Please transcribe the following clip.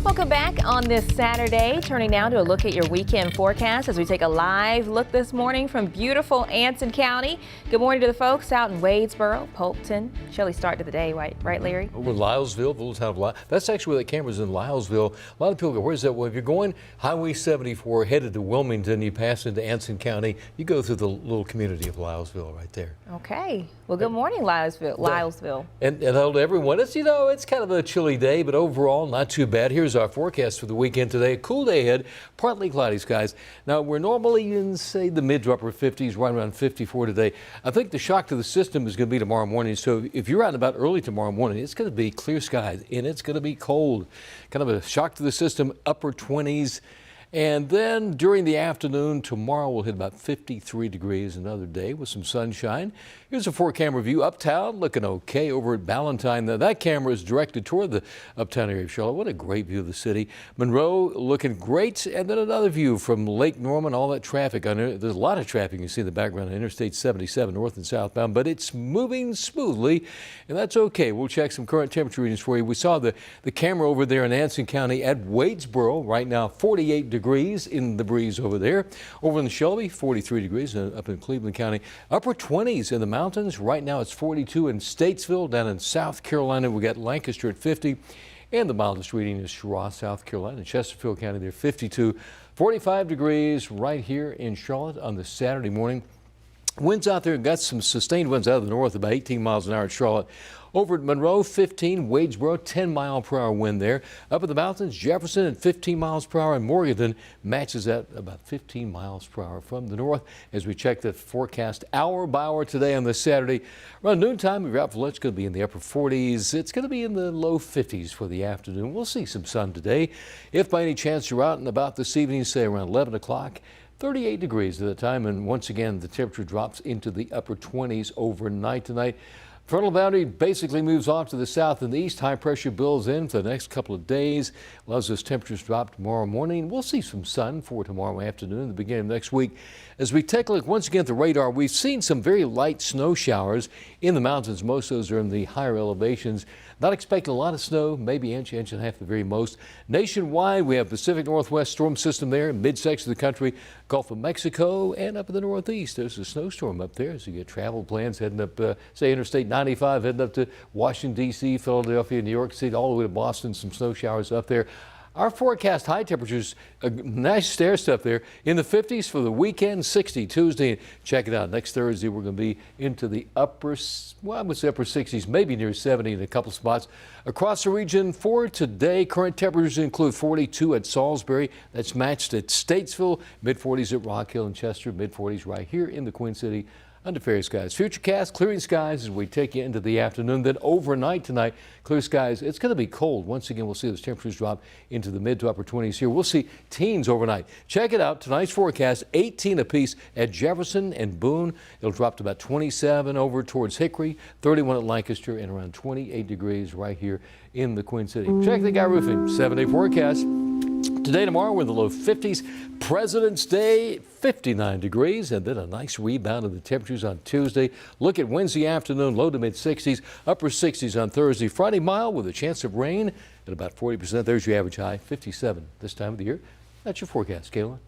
Welcome back on this Saturday. Turning now to a look at your weekend forecast as we take a live look this morning from beautiful Anson County. Good morning to the folks out in Wadesboro, Polkton. Chilly start to the day, right, Larry? Over Lylesville, little town of Lylesville. That's actually where that camera's in Lylesville. A lot of people go, where's that? Well, if you're going Highway 74 headed to Wilmington, you pass into Anson County, you go through the little community of Lylesville right there. Okay. Well, good morning, Lylesville. And hello to everyone. It's, it's kind of a chilly day, but overall not too bad. Here's our forecast for the weekend today. A cool day ahead, partly cloudy skies. Now, we're normally in, say, the mid to upper 50s, right around 54 today. I think the shock to the system is going to be tomorrow morning. So if you're out and about early tomorrow morning, it's going to be clear skies and it's going to be cold. Kind of a shock to the system, upper 20s. And then during the afternoon, tomorrow we'll hit about 53 degrees, another day with some sunshine. Here's a 4-camera view. Uptown looking okay over at Ballantyne. Now, that camera is directed toward the uptown area of Charlotte. What a great view of the city. Monroe looking great. And then another view from Lake Norman, all that traffic. There's a lot of traffic you see in the background on Interstate 77 north and southbound, but it's moving smoothly, and that's okay. We'll check some current temperature readings for you. We saw the camera over there in Anson County at Wadesboro. Right now, 48 degrees in the breeze over there. Over in Shelby, 43 degrees up in Cleveland County. Upper 20s in the mountains. Right now it's 42 in Statesville. Down in South Carolina, we got Lancaster at 50. And the mildest reading is Cheraw, South Carolina. Chesterfield County, there 52. 45 degrees right here in Charlotte on the Saturday morning. Winds out there, got some sustained winds out of the north, about 18 miles an hour at Charlotte. Over at Monroe, 15, Wadesboro, 10-mile-per-hour wind there. Up in the mountains, Jefferson at 15 miles per hour, and Morganton matches at about 15 miles per hour from the north. As we check the forecast hour by hour today on this Saturday, around noontime, if you're out for lunch, it's going to be in the upper 40s. It's going to be in the low 50s for the afternoon. We'll see some sun today. If by any chance you're out and about this evening, say around 11 o'clock, 38 degrees at the time, and once again, the temperature drops into the upper 20s overnight tonight. Frontal boundary basically moves off to the south and the east. High pressure builds in for the next couple of days. Allows those temperatures drop tomorrow morning. We'll see some sun for tomorrow afternoon, the beginning of next week. As we take a look once again at the radar, we've seen some very light snow showers in the mountains. Most of those are in the higher elevations. Not expecting a lot of snow, maybe inch and a half at the very most. Nationwide, we have Pacific Northwest storm system there, mid-section of the country, Gulf of Mexico, and up in the Northeast. There's a snowstorm up there, so you get travel plans heading up, say, Interstate 95, heading up to Washington, D.C., Philadelphia, New York City, all the way to Boston. Some snow showers up there. Our forecast high temperatures, nice stair step there, in the 50s for the weekend, 60 Tuesday. Check it out. Next Thursday, we're going to be into the upper 60s, maybe near 70 in a couple spots. Across the region for today, current temperatures include 42 at Salisbury. That's matched at Statesville, mid-40s at Rock Hill and Chester, mid-40s right here in the Queen City. Under fair skies. Futurecast, clearing skies as we take you into the afternoon. Then overnight tonight, clear skies. It's going to be cold. Once again, we'll see those temperatures drop into the mid to upper 20s here. We'll see teens overnight. Check it out. Tonight's forecast, 18 apiece at Jefferson and Boone. It'll drop to about 27 over towards Hickory, 31 at Lancaster, and around 28 degrees right here in the Queen City. Check the Guy Roofing 7-day forecast. Today, tomorrow, we're in the low 50s. President's Day, 59 degrees, and then a nice rebound of the temperatures on Tuesday. Look at Wednesday afternoon, low to mid 60s, upper 60s on Thursday. Friday, mild with a chance of rain at about 40%. There's your average high, 57 this time of the year. That's your forecast, Kayla.